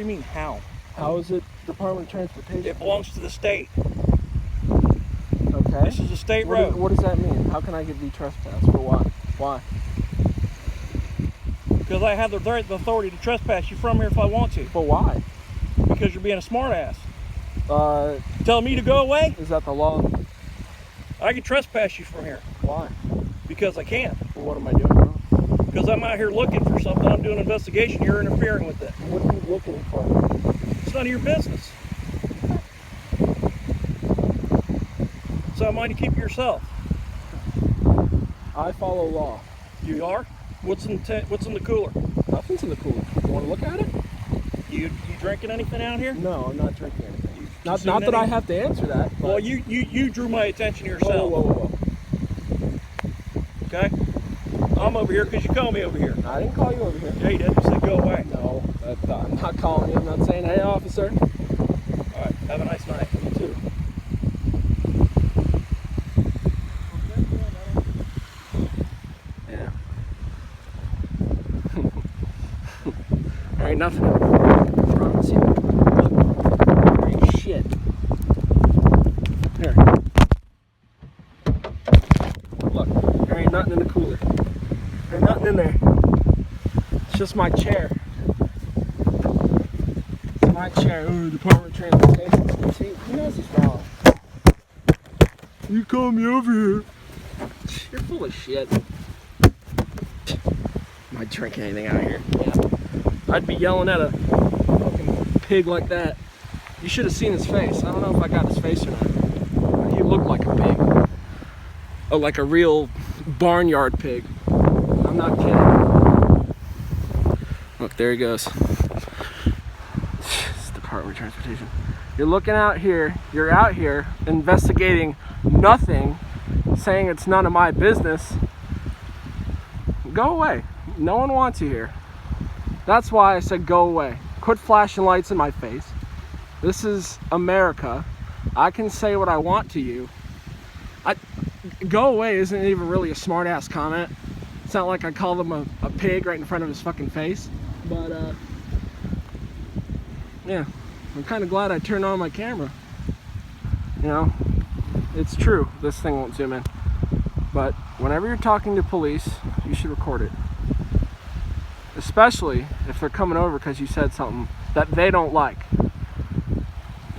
do you mean, how? How is it Department of Transportation? It belongs to the state. Okay. This is a state road. What does that mean? How can I get trespassed? For what? Why? Because I have the authority to trespass you from here if I want to. But why? Because you're being a smart ass. Telling me to go away? Is that the law? I can trespass you from here. Why? Because I can. Well, what am I doing wrong? Because I'm out here looking for something. I'm doing an investigation. You're interfering with it. What are you looking for? It's none of your business. So I mind you keep it yourself. I follow law. You are? What's in the cooler? Nothing's in the cooler. You want to look at it? You drinking anything out here? No, I'm not drinking anything. Not that any? I have to answer that. Well, you drew my attention to yourself. Whoa. Okay? I'm over here because you called me over here. I didn't call you over here. Yeah, you did. You said go away. No, I'm not calling you. I'm not saying, hey, officer. All right. Have a nice night. You too. Yeah. There ain't nothing. I promise you. There ain't shit. Here. Look, there ain't nothing in the cooler. There ain't nothing in there. It's just my chair. It's my chair. Ooh, Department of Transportation. See, he knows he's wrong. You called me over here. You're full of shit. Am I drinking anything out here? Yeah. I'd be yelling at a fucking pig like that. You should have seen his face. I don't know if I got his face or not. He looked like a pig. Oh, like a real barnyard pig. I'm not kidding. Look, there he goes. It's Department of Transportation. You're looking out here. You're out here investigating nothing, saying it's none of my business. Go away. No one wants you here. That's why I said go away. Quit flashing lights in my face. This is America. I can say what I want to you. Go away isn't even really a smart ass comment. It's not like I called him a pig right in front of his fucking face. But yeah, I'm kind of glad I turned on my camera. You know, it's true, this thing won't zoom in. But whenever you're talking to police, you should record it. Especially if they're coming over because you said something that they don't like.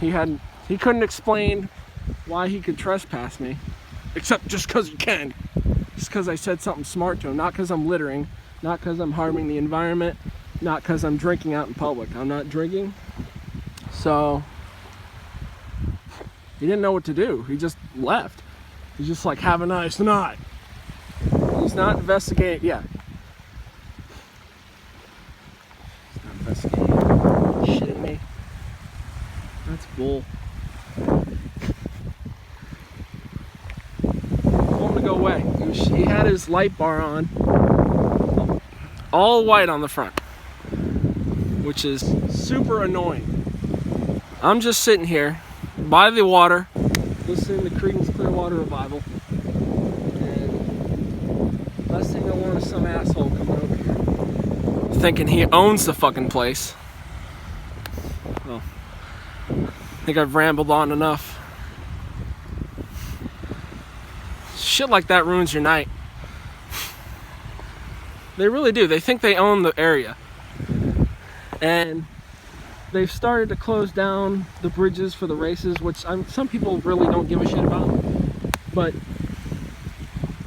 He couldn't explain why he could trespass me, except just because he can. Just because I said something smart to him, not because I'm littering, not because I'm harming the environment, not because I'm drinking out in public. I'm not drinking. So he didn't know what to do. He just left. He's just like, have a nice night. He's not investigating. Yeah. He's not investigating. Shitting me. That's bull. Told him to go away. He had his light bar on, all white on the front, which is super annoying. I'm just sitting here by the water, listening to Creedence Clearwater Revival, and last thing I want is some asshole coming over here thinking he owns the fucking place. Well, I think I've rambled on enough. Shit like that ruins your night. They really do. They think they own the area. And they've started to close down the bridges for the races, which some people really don't give a shit about. But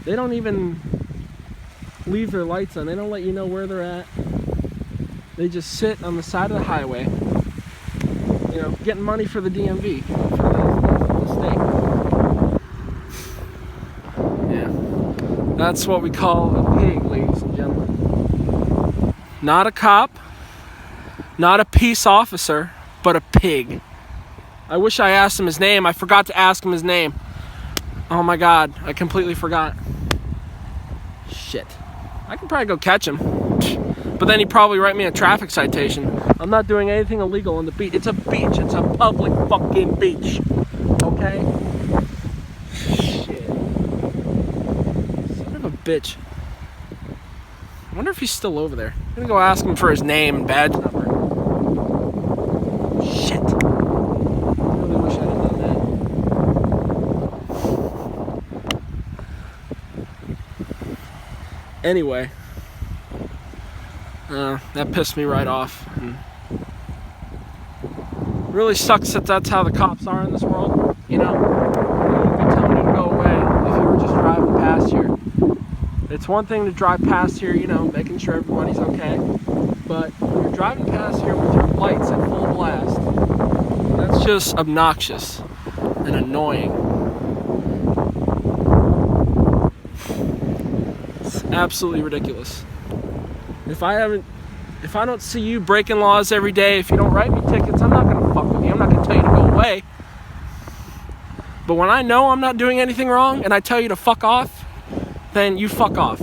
they don't even leave their lights on. They don't let you know where they're at. They just sit on the side of the highway, you know, getting money for the DMV, for the state. Yeah. That's what we call a pig, ladies and gentlemen. Not a cop, not a peace officer, but a pig. I wish I asked him his name. I forgot to ask him his name. Oh my god, I completely forgot. Shit. I can probably go catch him. But then he'd probably write me a traffic citation. I'm not doing anything illegal on the beach. It's a beach. It's a public fucking beach. Okay? Shit. Son of a bitch. I wonder if he's still over there. I'm gonna go ask him for his name and badge number. Anyway, that pissed me right off. And really sucks that that's how the cops are in this world. You know, they would be telling you to go away if you were just driving past here. It's one thing to drive past here, you know, making sure everybody's okay. But when you're driving past here with your lights at full blast, that's just obnoxious and annoying. It's absolutely ridiculous. If I don't see you breaking laws every day, if you don't write me tickets, I'm not gonna fuck with you. I'm not gonna tell you to go away. But when I know I'm not doing anything wrong and I tell you to fuck off, then you fuck off.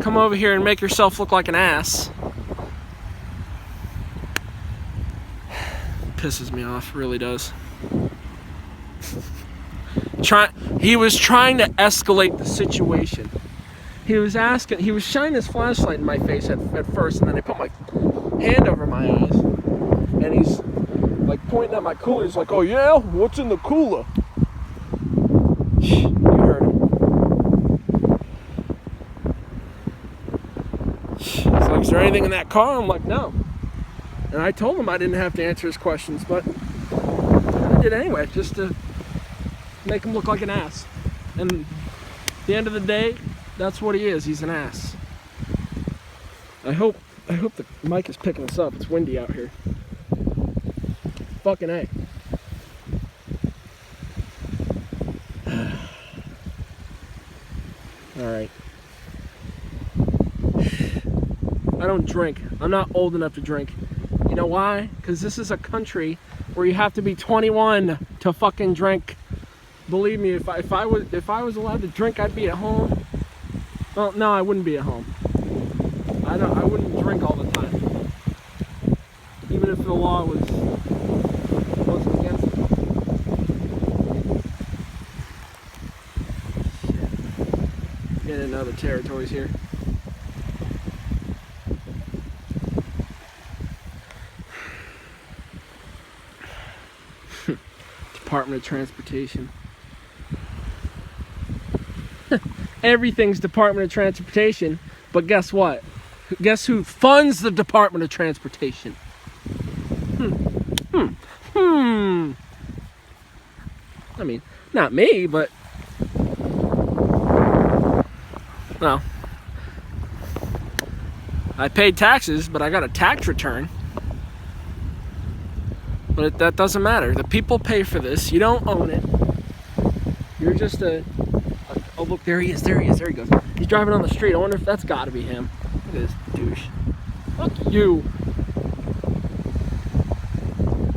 Come over here and make yourself look like an ass. Pisses me off, really does. He was trying to escalate the situation. He was shining his flashlight in my face at first, and then I put my hand over my eyes, and he's like pointing at my cooler. He's like, "Oh yeah, what's in the cooler?" You heard him. He's like, "Is there anything in that car?" I'm like, "No." And I told him I didn't have to answer his questions, but I did anyway, just to make him look like an ass. And at the end of the day, that's what he is. He's an ass. I hope the mic is picking us up. It's windy out here. Fucking A. Alright. I don't drink. I'm not old enough to drink. You know why? Because this is a country where you have to be 21 to fucking drink. Believe me, if I was allowed to drink, I'd be at home. Well, no, I wouldn't be at home. I wouldn't drink all the time, even if the law wasn't against it. Shit. Getting into other territories here. Department of Transportation. Everything's Department of Transportation, but guess what? Guess who funds the Department of Transportation? I mean, not me, but well, I paid taxes, but I got a tax return. But that doesn't matter. The people pay for this. You don't own it. You're just oh, look, there he is. There he is. There he goes. He's driving on the street. I wonder if that's got to be him. Look at this douche. Fuck you.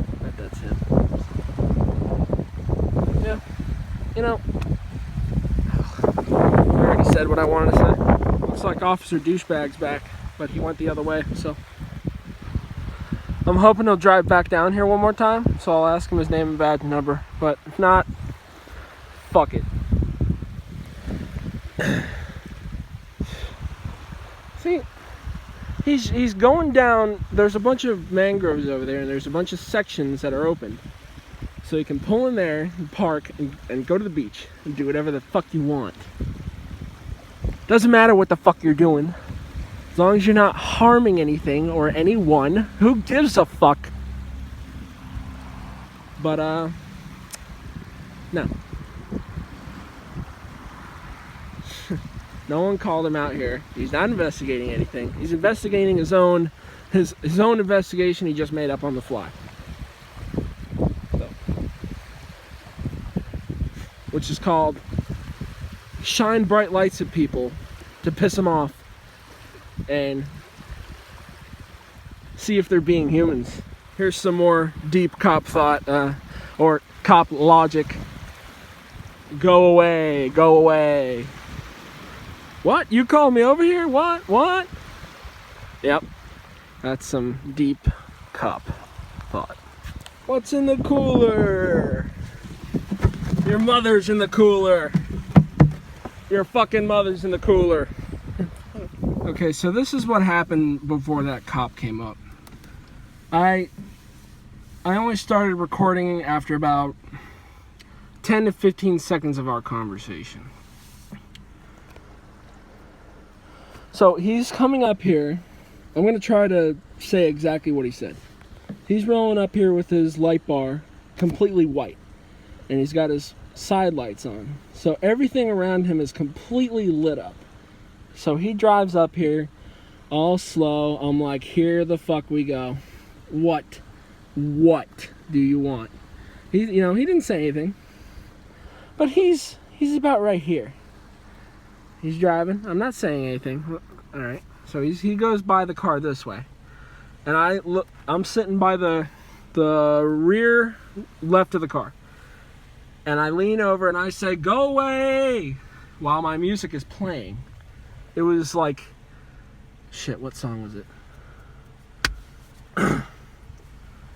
I bet that's him. Yeah. You know, I already said what I wanted to say. Looks like Officer Douchebag's back, but he went the other way, so I'm hoping he'll drive back down here one more time, so I'll ask him his name and badge number. But if not, fuck it. See, he's going down. There's a bunch of mangroves over there, and there's a bunch of sections that are open. So you can pull in there and park and go to the beach and do whatever the fuck you want. Doesn't matter what the fuck you're doing. As long as you're not harming anything or anyone, who gives a fuck? But, no. No one called him out here. He's not investigating anything. He's investigating his own investigation he just made up on the fly. So, which is called shine bright lights at people to piss them off and see if they're being humans. Here's some more deep cop thought, or cop logic. Go away, go away. What? You called me over here? What? What? Yep. That's some deep cop thought. What's in the cooler? Your mother's in the cooler. Your fucking mother's in the cooler. Okay, so this is what happened before that cop came up. I only started recording after about 10 to 15 seconds of our conversation. So he's coming up here. I'm going to try to say exactly what he said. He's rolling up here with his light bar, completely white. And he's got his side lights on. So everything around him is completely lit up. So he drives up here, all slow. I'm like, here the fuck we go. What do you want? He didn't say anything. But he's about right here. He's driving. I'm not saying anything. All right. So he goes by the car this way, and I'm sitting by the rear left of the car, and I lean over and I say, "Go away," while my music is playing. It was like, shit. What song was it?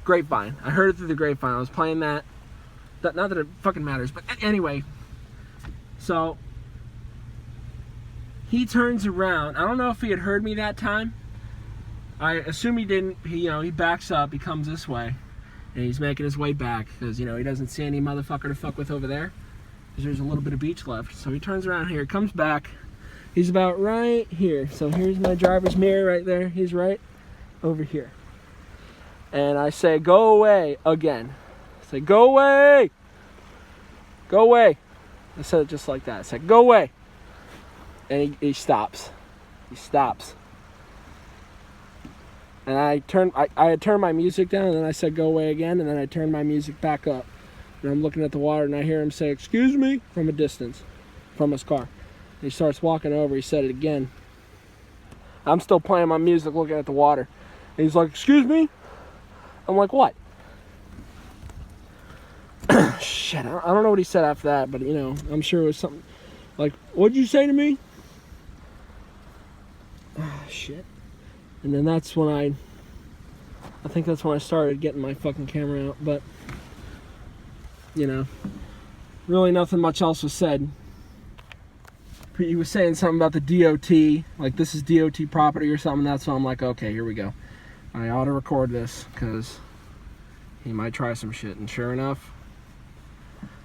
Grapevine. I heard it through the grapevine. I was playing that. Not that it fucking matters, but anyway. So he turns around. I don't know if he had heard me that time. I assume he didn't. He backs up. He comes this way, and he's making his way back because he doesn't see any motherfucker to fuck with over there. Because there's a little bit of beach left. So he turns around here, comes back. He's about right here. So here's my driver's mirror right there. He's right over here. And I say, "Go away," again. I say, "Go away! Go away!" I said it just like that. I said, "Go away!" And he stops. He stops. And I had turned my music down, and then I said, "Go away" again, and then I turned my music back up. And I'm looking at the water, and I hear him say, "Excuse me," from a distance, from his car. He starts walking over. He said it again. I'm still playing my music, looking at the water. And he's like, "Excuse me?" I'm like, "What?" Shit, I don't know what he said after that, but I'm sure it was something like, "What'd you say to me?" Shit. And then that's when I think that's when I started getting my fucking camera out, but really nothing much else was said. He was saying something about the DOT, like this is DOT property or something. That's why I'm like, okay, here we go. I ought to record this because he might try some shit. And sure enough,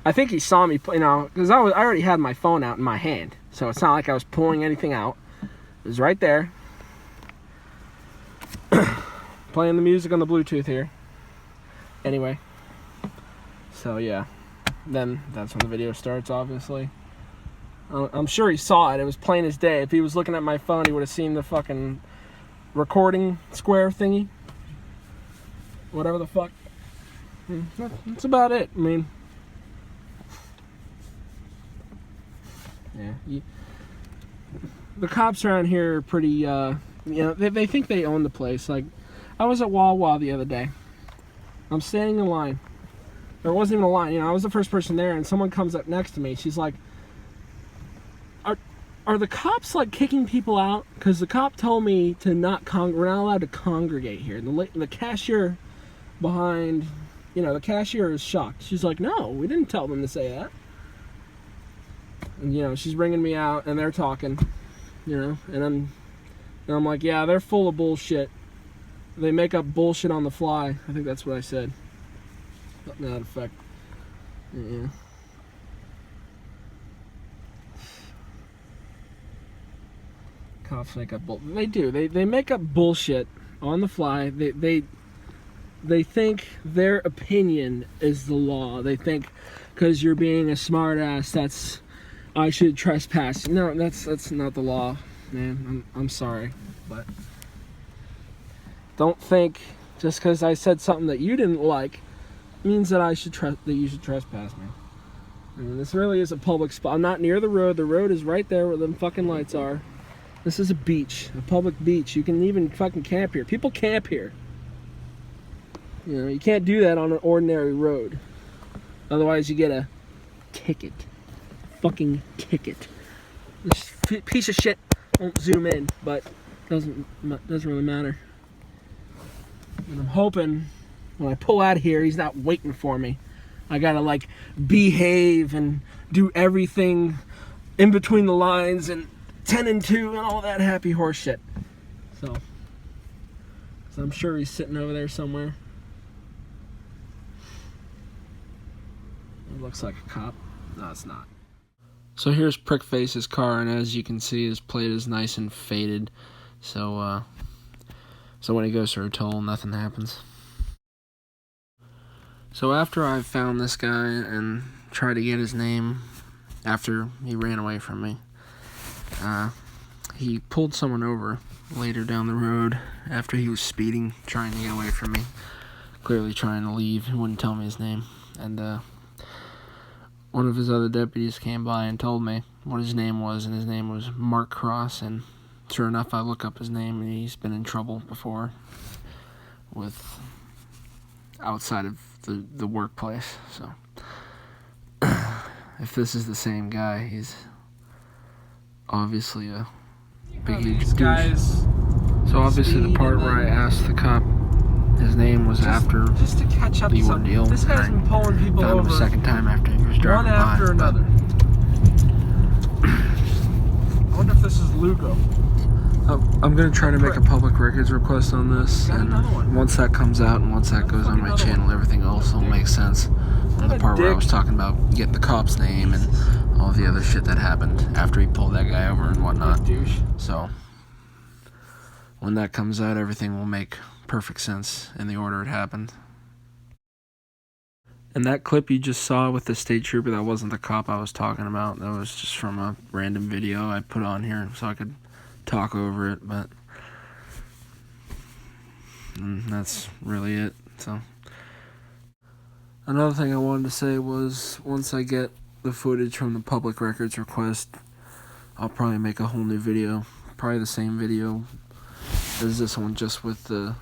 I think he saw me, because I already had my phone out in my hand, so it's not like I was pulling anything out. It was right there, playing the music on the Bluetooth here. Anyway, so yeah, then that's when the video starts. Obviously, I'm sure he saw it. It was plain as day. If he was looking at my phone, he would have seen the fucking recording square thingy, whatever the fuck. That's about it. I mean, yeah, the cops around here are pretty, they think they own the place. Like, I was at Wawa the other day. I'm standing in line. There wasn't even a line. I was the first person there, and someone comes up next to me. She's like, Are the cops like kicking people out? Because the cop told me to not we're not allowed to congregate here. And the cashier behind, the cashier is shocked. She's like, "No, we didn't tell them to say that." And she's bringing me out, and they're talking, and I'm like, yeah, they're full of bullshit. They make up bullshit on the fly. I think that's what I said. Something to that effect. Yeah. Cops make up bullshit. They do. They make up bullshit on the fly. They think their opinion is the law. They think because you're being a smartass, I should trespass. No, that's not the law, man. I'm sorry, but don't think just because I said something that you didn't like means that you should trespass me. I mean, this really is a public spot. I'm not near the road. The road is right there where them fucking lights are. This is a beach, a public beach. You can even fucking camp here. People camp here. You can't do that on an ordinary road. Otherwise, you get a ticket. Fucking ticket. This piece of shit won't zoom in, but doesn't really matter. And I'm hoping when I pull out of here, he's not waiting for me. I gotta behave and do everything in between the lines and 10 and 2 and all that happy horse shit. So I'm sure he's sitting over there somewhere. It looks like a cop. No, it's not. So here's Prickface's car, and as you can see, his plate is nice and faded. So when he goes through a toll, nothing happens. So after I found this guy and tried to get his name after he ran away from me, he pulled someone over later down the road after he was speeding, trying to get away from me, clearly trying to leave. He wouldn't tell me his name, and one of his other deputies came by and told me what his name was, and his name was Mark Cross, and sure enough, I look up his name, and he's been in trouble before with outside of the workplace. So if this is the same guy, he's obviously a big huge guys. So obviously the part where I asked the cop his name was after just to catch up the ordeal. This guy's been pulling people found him over a second time after he was driving one after by, another. I wonder if this is Lugo. I'm going to try to make a public records request on this, Got and another one. once that comes out and once that goes on my channel, everything else will make sense. And the part where I was talking about getting the cop's name and all the other shit that happened after he pulled that guy over and whatnot. So when that comes out, everything will make perfect sense in the order it happened. And that clip you just saw with the state trooper, that wasn't the cop I was talking about. That was just from a random video I put on here so I could talk over it, but that's really it. So another thing I wanted to say was, once I get the footage from the public records request, I'll probably make a whole new video, probably the same video as this one, just with the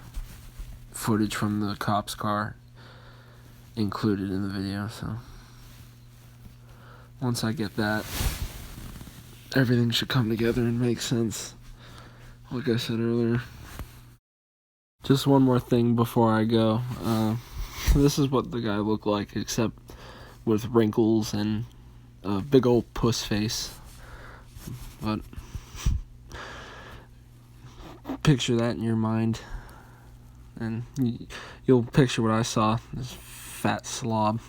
footage from the cop's car included in the video. So once I get that, everything should come together and make sense, like I said earlier. Just one more thing before I go. This is what the guy looked like, except with wrinkles and a big old puss face. But picture that in your mind, and you'll picture what I saw, this fat slob.